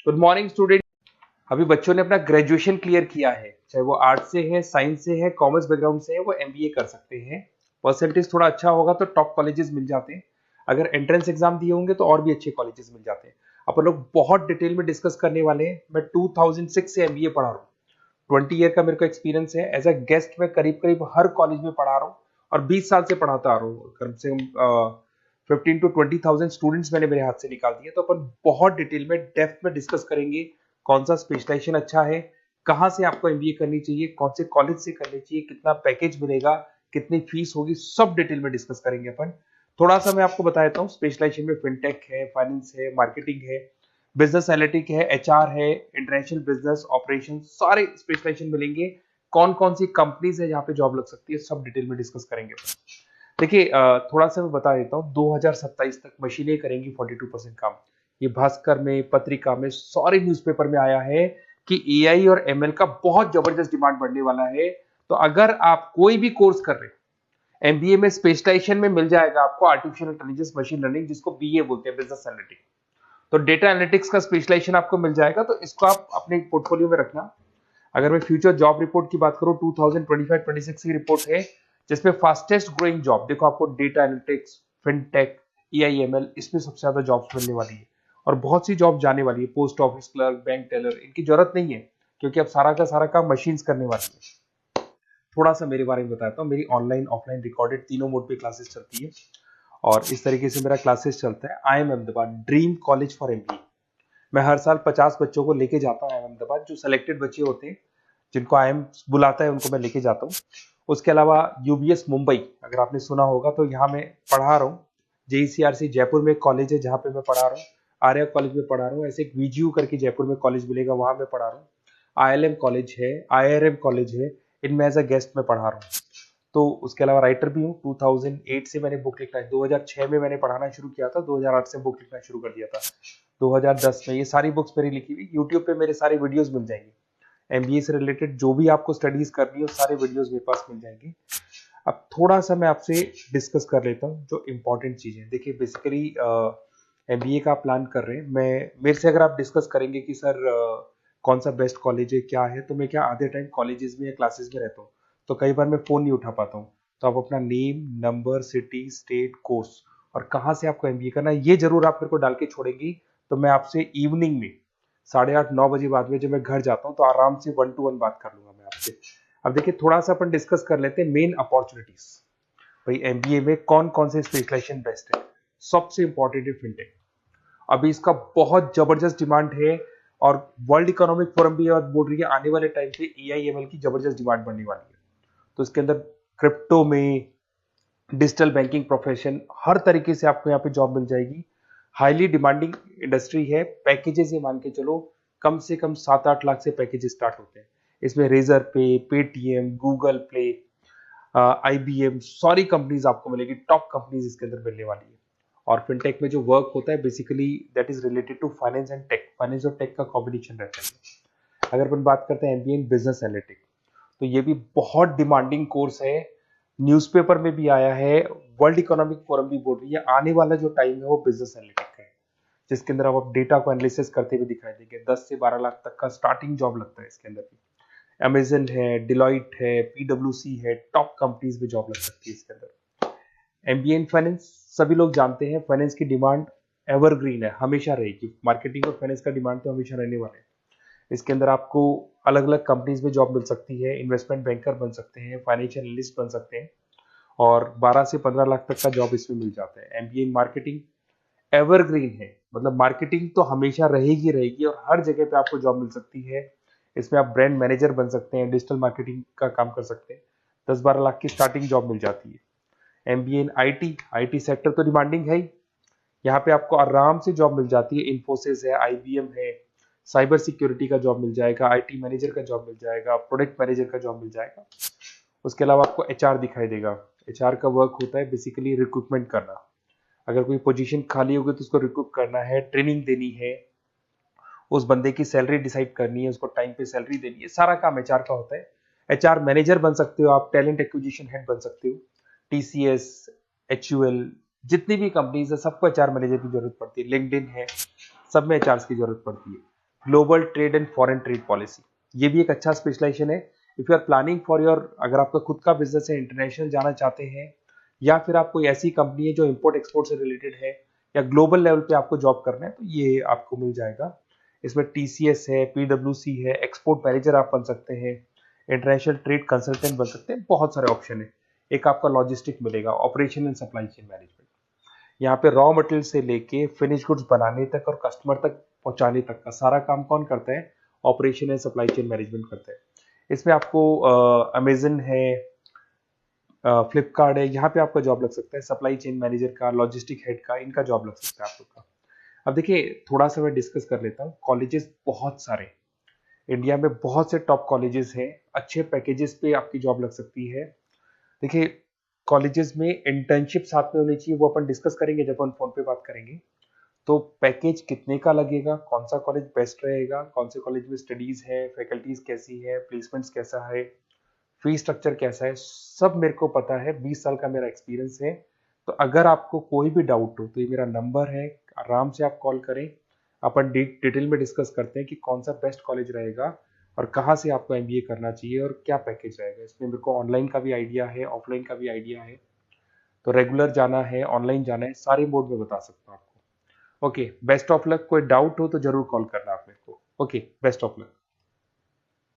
Good morning student. अभी बच्चों ने अपना ग्रेजुएशन क्लियर किया है, चाहे वो आर्ट्स से है, साइंस से है, कॉमर्स बैकग्राउंड से है, वो एमबीए कर सकते हैं। परसेंटेज थोड़ा अच्छा होगा तो टॉप कॉलेजेस मिल जाते हैं। अगर एंट्रेंस एग्जाम दिए होंगे तो और भी अच्छे कॉलेजेस मिल जाते हैं। अपन लोग बहुत डिटेल में डिस्कस करने वाले हैं। मैं 2006 से एमबीए पढ़ा रहा हूँ। 20 ईयर का मेरे को एक्सपीरियंस है। एज अ गेस्ट मैं करीब करीब हर कॉलेज में पढ़ा रहा हूँ और 20 साल से पढ़ाता आ रहा हूँ। कम से कम 15 to 20,000 स्टूडेंट्स मैंने मेरे हाथ से निकाल दिए। तो अपन बहुत डिटेल में डेप्थ में डिस्कस करेंगे कौन सा स्पेशलाइजेशन अच्छा है, कहाँ से आपको एमबीए करनी चाहिए, कौन से कॉलेज से करनी चाहिए, कितना पैकेज मिलेगा, कितनी फीस होगी, सब डिटेल में डिस्कस करेंगे अपन। थोड़ा सा मैं आपको बता देता हूँ। स्पेशलाइजेशन में फिनटेक है, फाइनेंस है, मार्केटिंग है, बिजनेस एनालिटिक है, एचआर है, इंटरनेशनल बिजनेस ऑपरेशन, सारे स्पेशलाइजेशन मिलेंगे। कौन कौन सी कंपनीज है जहाँ पे जॉब लग सकती है, सब डिटेल में डिस्कस करेंगे। देखिए, थोड़ा सा मैं बता देता हूँ। 2027 तक मशीनें करेंगी 42% काम। ये भास्कर में, पत्रिका में, सारे न्यूज़पेपर में आया है कि एआई और एमएल का बहुत जबरदस्त डिमांड बढ़ने वाला है। तो अगर आप कोई भी कोर्स कर रहे हैं, एमबीए में स्पेशलाइजेशन में मिल जाएगा आपको आर्टिफिशियल इंटेलिजेंस, मशीन लर्निंग, जिसको बीए बोलते हैं, बिजनेस एनालिटिक्स। तो डेटा एनालिटिक्स का स्पेशलाइजेशन आपको मिल जाएगा, तो इसको आप अपने पोर्टफोलियो में रखना। अगर मैं फ्यूचर जॉब रिपोर्ट की बात करूं, 2025-26 की रिपोर्ट है, जिसमें फास्टेस्ट ग्रोइंग जॉब देखो आपको डेटा एनालिटिक्स, फिनटेक, ईआईएमएल, इसमें सबसे ज्यादा जॉब्स मिलने वाली है। और बहुत सी जॉब जाने वाली है। Post office clerk, bank teller, इनकी जरूरत नहीं है, क्योंकि अब सारा का सारा काम मशीन्स करने वाली है। थोड़ा सा मेरे बारे में बताता हूँ। मेरी ऑनलाइन ऑफलाइन रिकॉर्डेड तीनों मोड पे क्लासेस चलती है और इस तरीके से मेरा क्लासेस चलता है। I am Ahmedabad dream college for MBA. मैं हर साल 50 बच्चों को लेके जाता हूँ अहमदाबाद। जो सिलेक्टेड बच्चे होते हैं, जिनको आईएम बुलाता है, उनको मैं लेके जाता हूँ। उसके अलावा यूबीएस मुंबई, अगर आपने सुना होगा, तो यहाँ मैं पढ़ा रहा हूँ। जेईसीआरसी जयपुर में एक कॉलेज है जहाँ पे मैं पढ़ा रहा हूँ। आर्या कॉलेज में पढ़ा रहा हूँ। ऐसे एक वीजीयू करके जयपुर में कॉलेज मिलेगा, वहां मैं पढ़ा रहा हूँ। आईएलएम कॉलेज है, आईआरएम कॉलेज है, इनमें एज अ गेस्ट में पढ़ा रहा हूँ। तो उसके अलावा राइटर भी हूँ। 2008 से मैंने बुक लिखना है। 2006 में मैंने पढ़ाना शुरू किया था, 2008 से बुक लिखना शुरू कर दिया था। 2010 में ये सारी बुक्स मेरी लिखी हुई यूट्यूब पे मेरे सारे वीडियोस मिल जाएंगे। एमबीए से रिलेटेड जो भी आपको स्टडीज करनी है, सारे वीडियोस मेरे पास मिल जाएंगे। अब थोड़ा सा मैं आपसे डिस्कस कर लेता हूँ जो इंपॉर्टेंट चीजें। देखिए, बेसिकली एमबीए का प्लान कर रहे हैं, मैं मेरे से अगर आप डिस्कस करेंगे कि सर कौन सा बेस्ट कॉलेज है, क्या है, तो मैं क्या आधे टाइम कॉलेजेस में या क्लासेस में रहता हूँ, तो कई बार मैं फोन नहीं उठा पाता हूँ। तो आप अपना name, number, city, state, course और कहाँ से आपको एमबीए करना है, ये जरूर आप मेरे को डाल के छोड़ेंगी। तो मैं आपसे इवनिंग में 8:30-9 बजे बाद में जब मैं घर जाता हूँ, तो आराम से 1 to 1 बात कर लूंगा मैं आपसे। अब देखिए, थोड़ा सा अपन डिस्कस कर लेते हैं मेन अपॉर्चुनिटीज। भाई, एमबीए में कौन कौन से स्पेशलाइजेशन बेस्ट है। सबसे इंपॉर्टेंट है फिनटेक। अभी इसका बहुत जबरदस्त डिमांड है और वर्ल्ड इकोनॉमिक फोरम भी ये बात बोल रही है, आने वाले टाइम पे एआईएमएल की जबरदस्त डिमांड बढ़ने वाली है। तो इसके अंदर क्रिप्टो में, डिजिटल बैंकिंग प्रोफेशन, हर तरीके से आपको यहाँ पे जॉब मिल जाएगी। हाईली डिमांडिंग इंडस्ट्री है। पैकेजेस ये मान के चलो, कम से कम 7-8 लाख से पैकेजेस स्टार्ट होते हैं। इसमें रेजर पे, पेटीएम, गूगल प्ले, आईबीएम, सारी कंपनीज आपको मिलेगी। टॉप कंपनीज इसके अंदर मिलने वाली है। और फिनटेक में जो वर्क होता है, basically that is related to finance and tech. Finance और टेक का कॉम्बिनेशन रहता है। अगर अपन बात करते हैं एमबीए इन बिजनेस एनालिटिक्स, तो ये भी बहुत डिमांडिंग कोर्स है। न्यूज़पेपर में भी आया है, वर्ल्ड इकोनॉमिक फोरम भी बोल रही है आने वाला जो टाइम है वो बिजनेस एनालिटिक्स का है, जिसके अंदर आप डेटा को एनालिसिस करते हुए दिखाई देंगे। 10 से 12 लाख तक का स्टार्टिंग जॉब लगता है इसके अंदर भी। अमेजन है, डिलॉइट है, पीडब्ल्यूसी है, टॉप कंपनीज में जॉब लग सकती है इसके अंदर। एमबीए इन फाइनेंस, सभी लोग जानते हैं फाइनेंस की डिमांड एवरग्रीन है, हमेशा रहेगी। मार्केटिंग और फाइनेंस का डिमांड तो हमेशा रहने वाला है। इसके अंदर आपको अलग अलग कंपनीज में जॉब मिल सकती है। इन्वेस्टमेंट बैंकर बन सकते हैं, फाइनेंशियल एनालिस्ट बन सकते हैं और 12 से 15 लाख तक का जॉब इसमें मिल जाता है। एमबीए इन मार्केटिंग एवरग्रीन है, मतलब मार्केटिंग तो हमेशा रहेगी रहेगी और हर जगह पे आपको जॉब मिल सकती है। इसमें आप ब्रांड मैनेजर बन सकते हैं, डिजिटल मार्केटिंग का काम कर सकते हैं। 10-12 लाख की स्टार्टिंग जॉब मिल जाती है। MBA in IT, IT sector तो डिमांडिंग है ही। यहाँ पे आपको आराम से जॉब मिल जाती है। इन्फोसिस है, आईबीएम है, साइबर सिक्योरिटी का जॉब मिल जाएगा, आईटी मैनेजर का जॉब मिल जाएगा, प्रोडक्ट मैनेजर का जॉब मिल जाएगा। उसके अलावा आपको एचआर दिखाई देगा। एचआर का वर्क होता है बेसिकली रिक्रूटमेंट करना। अगर कोई पोजीशन खाली होगी तो उसको रिक्रूट करना है, ट्रेनिंग देनी है, उस बंदे की सैलरी डिसाइड करनी है, उसको टाइम पे सैलरी देनी है, सारा काम एचआर का होता है। एचआर मैनेजर बन सकते हो आप, टैलेंट एक्विजिशन हेड बन सकते हो। टीसीएस, एचयूएल, जितनी भी कंपनीज है सबको एचआर मैनेजर की जरूरत पड़ती है। लिंक्डइन है, सब में एचआर की जरूरत पड़ती है। Global trade and foreign trade policy, ये भी एक अच्छा स्पेशलाइजेशन है। If you are planning for your, अगर आपका खुद का बिजनेस है, इंटरनेशनल जाना चाहते हैं, या फिर आप कोई ऐसी कंपनी है जो इंपोर्ट एक्सपोर्ट से रिलेटेड है, या ग्लोबल लेवल पे आपको जॉब करना है, तो ये आपको मिल जाएगा। इसमें टीसीएस है, पीडब्ल्यूसी है, एक्सपोर्ट मैनेजर आप बन सकते हैं, इंटरनेशनल ट्रेड कंसल्टेंट बन सकते हैं, बहुत सारे ऑप्शन है। एक आपका लॉजिस्टिक मिलेगा, operation and supply chain management. यहाँ पे रॉ मटेरियल से लेके फिनिश गुड्स बनाने तक और कस्टमर तक पहुंचाने तक का सारा काम कौन करता है? Operation and supply chain management करता है। इसमें आपको अमेजन है, फ्लिपकार्ट है, यहाँ पे आपका जॉब लग सकता है, सप्लाई चेन मैनेजर का, लॉजिस्टिक हेड का, इनका जॉब लग सकता है आप लोग का। अब देखिए, थोड़ा सा मैं डिस्कस कर लेता हूँ। कॉलेजेस बहुत सारे इंडिया में, बहुत से टॉप कॉलेजेस हैं, अच्छे पैकेजेस पे आपकी जॉब लग सकती है। देखिए, कॉलेजेस में इंटर्नशिप साथ में होनी चाहिए, वो अपन डिस्कस करेंगे जब अपन फोन पे बात करेंगे। तो पैकेज कितने का लगेगा, कौन सा कॉलेज बेस्ट रहेगा, कौन से कॉलेज में स्टडीज है, फैकल्टीज कैसी है, प्लेसमेंट्स कैसा है, फी स्ट्रक्चर कैसा है, सब मेरे को पता है, 20 साल का मेरा एक्सपीरियंस है। तो अगर आपको कोई भी डाउट हो तो ये मेरा नंबर है, आराम से आप कॉल करें। अपन डिटेल में डिस्कस करते हैं कि कौन सा बेस्ट कॉलेज रहेगा और कहाँ से आपको एमबीए करना चाहिए और क्या पैकेज रहेगा। इसमें मेरे को ऑनलाइन का भी आइडिया है, ऑफलाइन का भी आइडिया है, तो रेगुलर जाना है, ऑनलाइन जाना है, सारे मोड में बता सकता हूँ आपको। Okay, best of luck. कोई डाउट हो तो जरूर कॉल करना आप मेरे को। Okay, best of luck.